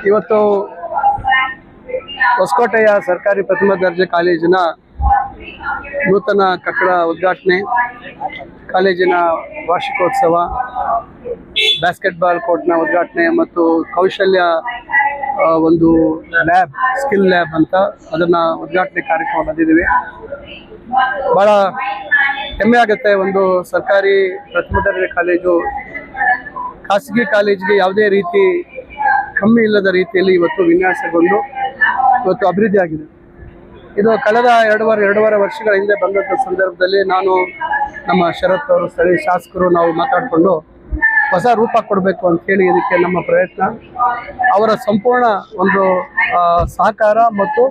ಇವತ್ತು ಹೊಸಕೋಟೆಯ ಸರ್ಕಾರಿ ಪ್ರಥಮ ದರ್ಜೆ ಕಾಲೇಜಿನ ನೂತನ ಕಟ್ಟಡ ಉದ್ಘಾಟನೆ, ಕಾಲೇಜಿನ ವಾರ್ಷಿಕೋತ್ಸವ, ಬ್ಯಾಸ್ಕೆಟ್ಬಾಲ್ ಕೋರ್ಟ್ನ ಉದ್ಘಾಟನೆ ಮತ್ತು ಕೌಶಲ್ಯ ಒಂದು ಲ್ಯಾಬ್, ಸ್ಕಿಲ್ ಲ್ಯಾಬ್ ಅಂತ ಅದನ್ನು ಉದ್ಘಾಟನೆ ಕಾರ್ಯಕ್ರಮ ಬಂದಿದ್ದೀವಿ. ಭಾಳ ಹೆಮ್ಮೆ ಆಗುತ್ತೆ. ಒಂದು ಸರ್ಕಾರಿ ಪ್ರಥಮ ದರ್ಜೆ ಕಾಲೇಜು ಖಾಸಗಿ ಕಾಲೇಜಿಗೆ ಯಾವುದೇ ರೀತಿ ಕಮ್ಮಿ ಇಲ್ಲದ ರೀತಿಯಲ್ಲಿ ಇವತ್ತು ವಿನ್ಯಾಸಗೊಂಡು ಇವತ್ತು ಅಭಿವೃದ್ಧಿ ಆಗಿದೆ. ಇದು ಕಳೆದ ಎರಡೂವರೆ ವರ್ಷಗಳ ಹಿಂದೆ ಬಂದಂಥ ಸಂದರ್ಭದಲ್ಲಿ ನಾನು, ನಮ್ಮ ಶರತ್ ಅವರು, ಸ್ಥಳೀಯ ಶಾಸಕರು ನಾವು ಮಾತಾಡಿಕೊಂಡು ಹೊಸ ರೂಪ ಕೊಡಬೇಕು ಅಂತ ಹೇಳಿ ಇದಕ್ಕೆ ನಮ್ಮ ಪ್ರಯತ್ನ, ಅವರ ಸಂಪೂರ್ಣ ಒಂದು ಸಹಕಾರ ಮತ್ತು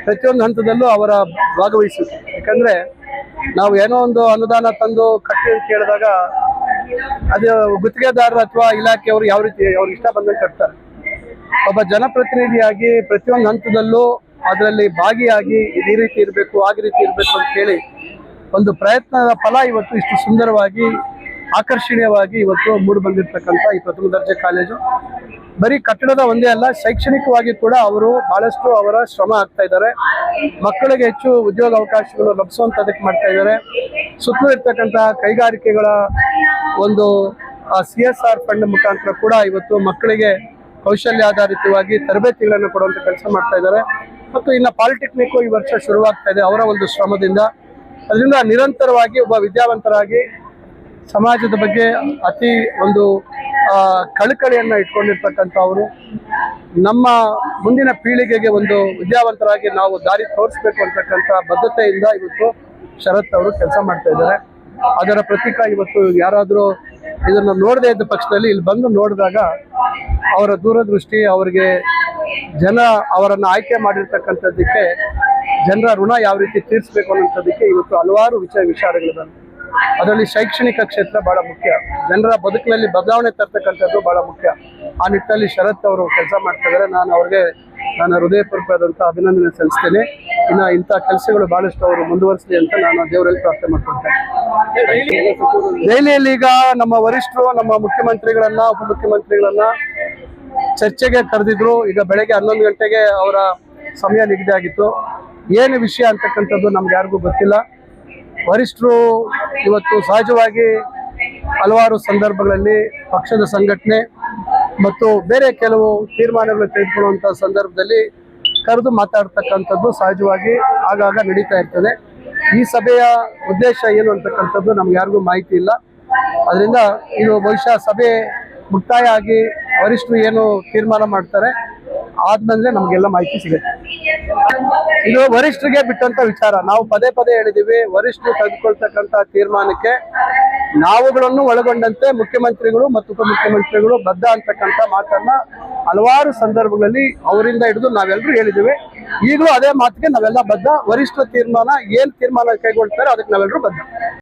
ಪ್ರತಿಯೊಂದು ಹಂತದಲ್ಲೂ ಅವರ ಭಾಗವಹಿಸುತ್ತೆ. ಯಾಕಂದರೆ ನಾವು ಏನೋ ಒಂದು ಅನುದಾನ ತಂದು ಕಟ್ಟಿ ಅಂತ ಕೇಳಿದಾಗ ಅದು ಗುತ್ತಿಗೆದಾರರು ಅಥವಾ ಇಲಾಖೆಯವರು ಯಾವ ರೀತಿ ಅವ್ರಿಗೆ ಇಷ್ಟ ಬಂದಂಗೆ ಕಟ್ತಾರೆ. ಒಬ್ಬ ಜನಪ್ರತಿನಿಧಿಯಾಗಿ ಪ್ರತಿಯೊಂದು ಹಂತದಲ್ಲೂ ಅದರಲ್ಲಿ ಭಾಗಿಯಾಗಿ ಈ ರೀತಿ ಇರಬೇಕು, ಆ ರೀತಿ ಇರಬೇಕು ಅಂತ ಹೇಳಿ ಒಂದು ಪ್ರಯತ್ನದ ಫಲ ಇವತ್ತು ಇಷ್ಟು ಸುಂದರವಾಗಿ, ಆಕರ್ಷಣೀಯವಾಗಿ ಇವತ್ತು ಮೂಡಿ ಬಂದಿರತಕ್ಕಂಥ ಈ ಪ್ರಥಮ ದರ್ಜೆ ಕಾಲೇಜು ಬರೀ ಕಟ್ಟಡದ ಒಂದೇ ಅಲ್ಲ, ಶೈಕ್ಷಣಿಕವಾಗಿ ಕೂಡ ಅವರು ಬಹಳಷ್ಟು ಅವರ ಶ್ರಮ ಆಗ್ತಾ ಇದ್ದಾರೆ. ಮಕ್ಕಳಿಗೆ ಹೆಚ್ಚು ಉದ್ಯೋಗ ಅವಕಾಶಗಳು ಲಭಿಸುವಂಥದ್ದಕ್ಕೆ ಮಾಡ್ತಾ ಇದ್ದಾರೆ. ಸುತ್ತಲೂ ಇರ್ತಕ್ಕಂಥ ಕೈಗಾರಿಕೆಗಳ ಒಂದು CSR ಫಂಡ್ ಮುಖಾಂತರ ಕೂಡ ಇವತ್ತು ಮಕ್ಕಳಿಗೆ ಕೌಶಲ್ಯ ಆಧಾರಿತವಾಗಿ ತರಬೇತಿಗಳನ್ನು ಕೊಡುವಂಥ ಕೆಲಸ ಮಾಡ್ತಾ ಇದ್ದಾರೆ. ಮತ್ತು ಇನ್ನು ಪಾಲಿಟೆಕ್ನಿಕ್ಕು ಈ ವರ್ಷ ಶುರುವಾಗ್ತಾ ಇದೆ ಅವರ ಒಂದು ಶ್ರಮದಿಂದ. ಅದರಿಂದ ನಿರಂತರವಾಗಿ ಒಬ್ಬ ವಿದ್ಯಾವಂತರಾಗಿ ಸಮಾಜದ ಬಗ್ಗೆ ಅತಿ ಒಂದು ಕಳಕಳಿಯನ್ನು ಇಟ್ಕೊಂಡಿರ್ತಕ್ಕಂಥ ಅವರು, ನಮ್ಮ ಮುಂದಿನ ಪೀಳಿಗೆಗೆ ಒಂದು ವಿದ್ಯಾವಂತರಾಗಿ ನಾವು ದಾರಿ ತೋರಿಸ್ಬೇಕು ಅಂತಕ್ಕಂಥ ಬದ್ಧತೆಯಿಂದ ಇವತ್ತು ಶರತ್ ಅವರು ಕೆಲಸ ಮಾಡ್ತಾ ಇದ್ದಾರೆ. ಅದರ ಪ್ರತೀಕ ಇವತ್ತು ಯಾರಾದರೂ ಇದನ್ನು ನೋಡದೇ ಇದ್ದ ಪಕ್ಷದಲ್ಲಿ ಇಲ್ಲಿ ಬಂದು ನೋಡಿದಾಗ ಅವರ ದೂರದೃಷ್ಟಿ, ಅವರಿಗೆ ಜನ ಅವರನ್ನು ಆಯ್ಕೆ ಮಾಡಿರ್ತಕ್ಕಂಥದ್ದಕ್ಕೆ ಜನರ ಋಣ ಯಾವ ರೀತಿ ತೀರಿಸಬೇಕು ಅನ್ನೋಂಥದ್ದಕ್ಕೆ ಇವತ್ತು ಹಲವಾರು ವಿಚಾರಗಳಿವೆ. ಅದರಲ್ಲಿ ಶೈಕ್ಷಣಿಕ ಕ್ಷೇತ್ರ ಬಹಳ ಮುಖ್ಯ, ಜನರ ಬದುಕಿನಲ್ಲಿ ಬದಲಾವಣೆ ತರ್ತಕ್ಕಂಥದ್ದು ಬಹಳ ಮುಖ್ಯ. ಆ ನಿಟ್ಟಿನಲ್ಲಿ ಶರತ್ ಅವರು ಕೆಲಸ ಮಾಡ್ತಾ ಇದ್ದಾರೆ. ನಾನು ಅವ್ರಿಗೆ ನನ್ನ ಹೃದಯಪೂರ್ವಕವಾದಂಥ ಅಭಿನಂದನೆ ಸಲ್ಲಿಸ್ತೇನೆ. ಇನ್ನು ಇಂಥ ಕೆಲಸಗಳು ಬಹಳಷ್ಟು ಅವರು ಮುಂದುವರಿಸಲಿ ಅಂತ ನಾನು ದೇವರಲ್ಲಿ ಪ್ರಾರ್ಥನೆ ಮಾಡ್ಕೊಳ್ತೇನೆ. ದೆಹಲಿಯಲ್ಲಿ ಈಗ ನಮ್ಮ ವರಿಷ್ಠರು ನಮ್ಮ ಮುಖ್ಯಮಂತ್ರಿಗಳನ್ನ, ಉಪಮುಖ್ಯಮಂತ್ರಿಗಳನ್ನ ಚರ್ಚೆಗೆ ಕರೆದಿದ್ರು. ಈಗ ಬೆಳಗ್ಗೆ 11 ಗಂಟೆಗೆ ಅವರ ಸಮಯ ನಿಗದಿ ಆಗಿತ್ತು. ಏನು ವಿಷಯ ಅಂತಕ್ಕಂಥದ್ದು ನಮ್ಗೆ ಯಾರಿಗೂ ಗೊತ್ತಿಲ್ಲ. ವರಿಷ್ಠರು ಇವತ್ತು ಸಹಜವಾಗಿ ಹಲವಾರು ಸಂದರ್ಭಗಳಲ್ಲಿ ಪಕ್ಷದ ಸಂಘಟನೆ ಮತ್ತು ಬೇರೆ ಕೆಲವು ತೀರ್ಮಾನಗಳು ತೆಗೆದುಕೊಳ್ಳುವಂಥ ಸಂದರ್ಭದಲ್ಲಿ ಕರೆದು ಮಾತಾಡ್ತಕ್ಕಂಥದ್ದು ಸಹಜವಾಗಿ ಆಗಾಗ ನಡೀತಾ ಇರ್ತದೆ. ಈ ಸಭೆಯ ಉದ್ದೇಶ ಏನು ಅಂತಕ್ಕಂಥದ್ದು ನಮ್ಗೆ ಯಾರಿಗೂ ಮಾಹಿತಿ ಇಲ್ಲ. ಅದರಿಂದ ಇದು ಬಹುಶಃ ಸಭೆ ಮುಕ್ತಾಯ ಆಗಿ ವರಿಷ್ಠರು ಏನು ತೀರ್ಮಾನ ಮಾಡ್ತಾರೆ ಆದ್ಮೇಲೆ ನಮಗೆಲ್ಲ ಮಾಹಿತಿ ಸಿಗುತ್ತೆ. ಇದು ವರಿಷ್ಠರಿಗೆ ಬಿಟ್ಟಂತ ವಿಚಾರ. ನಾವು ಪದೇ ಹೇಳಿದ್ದೀವಿ, ವರಿಷ್ಠರು ತೆಗೆದುಕೊಳ್ತಕ್ಕಂಥ ತೀರ್ಮಾನಕ್ಕೆ ನಾವುಗಳನ್ನು ಒಳಗೊಂಡಂತೆ ಮುಖ್ಯಮಂತ್ರಿಗಳು ಮತ್ತು ಉಪಮುಖ್ಯಮಂತ್ರಿಗಳು ಬದ್ಧ ಅಂತಕ್ಕಂಥ ಮಾತನ್ನ ಹಲವಾರು ಸಂದರ್ಭಗಳಲ್ಲಿ ಅವರಿಂದ ಹಿಡಿದು ನಾವೆಲ್ಲರೂ ಹೇಳಿದ್ದೀವಿ. ಈಗಲೂ ಅದೇ ಮಾತಿಗೆ ನಾವೆಲ್ಲ ಬದ್ಧ. ವರಿಷ್ಠರ ತೀರ್ಮಾನ, ಏನ್ ತೀರ್ಮಾನ ಕೈಗೊಳ್ತಾರೆ ಅದಕ್ಕೆ ನಾವೆಲ್ಲರೂ ಬದ್ಧ.